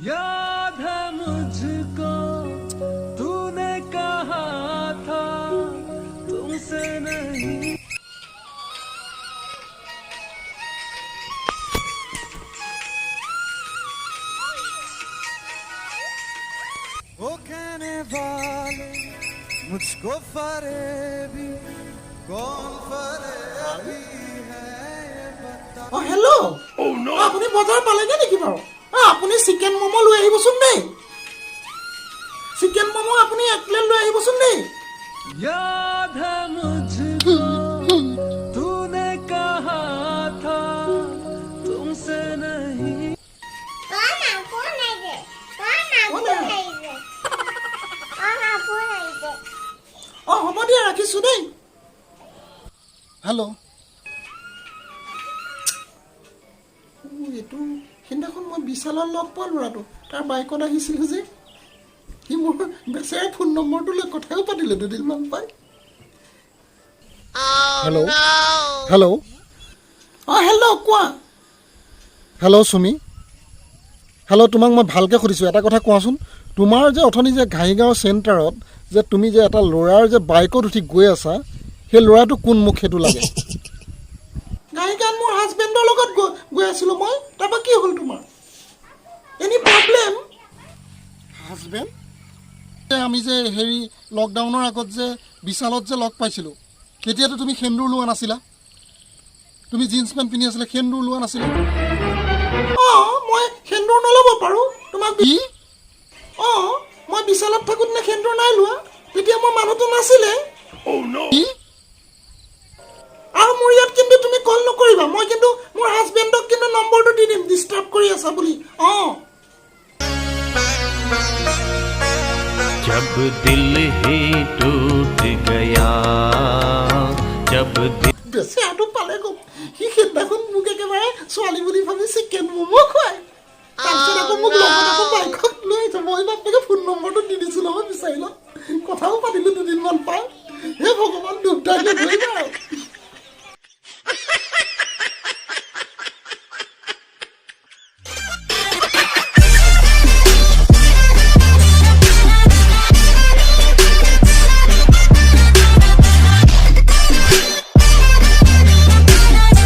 याद है मुझको तूने कहा था तुमसे नहीं। वो कहने वाले मुझको फरेबी कौन फरेबी है ये बता। Oh, hello. Oh no. আপুনি বজাৰ পালেগে নেকি বাৰু? আপুনি চিকেন মমো লৈ আহিবচোন দেই। চিকেন মমো আপুনি এক প্লেট লৈ আহিবচোন দেই। याद है मुझको तूने कहा था तुमसे नहीं। হ'ব দিয়া ৰাখিছোঁ দেই। হেল্ল' এইটো সেইদিনাখন মই বিশালত লগ পোৱা ল'ৰাটো তাৰ বাইকত আহিছিলোঁ যে সি মোৰ বেচেৰা ফোন নম্বৰটো লৈ কথাও পাতিলে দুদিনমান পাই। হেল্ল' হেল্ল' হেল্ল' কোৱা। হেল্ল' চুমি হেল্ল' তোমাক মই ভালকৈ সুধিছোঁ এটা কথা কোৱাচোন। তোমাৰ যে অথনি যে ঘাঁহিগাঁও চেণ্টাৰত যে তুমি যে এটা ল'ৰাৰ যে বাইকত উঠি গৈ আছা সেই ল'ৰাটো কোন মোক সেইটো লাগে। গাড়ীখন মোৰ হাজবেণ্ডৰ লগত গৈ আছিলোঁ মই। তাৰপৰা কি হ'ল তোমাৰ? Any problem? হাজবেণ্ড আমি যে হেৰি লকডাউনৰ আগত যে বিশালত যে লগ পাইছিলোঁ তেতিয়াতো তুমি সেন্দুৰ লোৱা নাছিলা। তুমি জিন্স পেণ্ট পিন্ধি আছিলা, সেন্দুৰ লোৱা নাছিলা। মই সেন্দুৰ নল'ব পাৰোঁ তোমাক। কি? মই বিশালত থাকোঁতে সেন্দুৰ নাই লোৱা, তেতিয়া মোৰ মানুহটো নাছিলে। কি? আৰু মোৰ ইয়াত কিন্তু তুমি কল নকৰিবা, মই কিন্তু মোৰ হাজবেণ্ডক কিন্তু নম্বৰটো দি দিম ডিষ্টাৰ্ব কৰি আছা বুলি। जब दिल ही टूट गया जब বেচেৰাটো পালে গ'ম। সি সেইদিনাখন মোক একেবাৰে ছোৱালী বুলি ভাবি চিকেন মমো খুৱাই, তাৰপিছত আকৌ মোক লগত আকৌ বাইকত লৈ আহিছে। মই বাপেকে ফোন নম্বৰ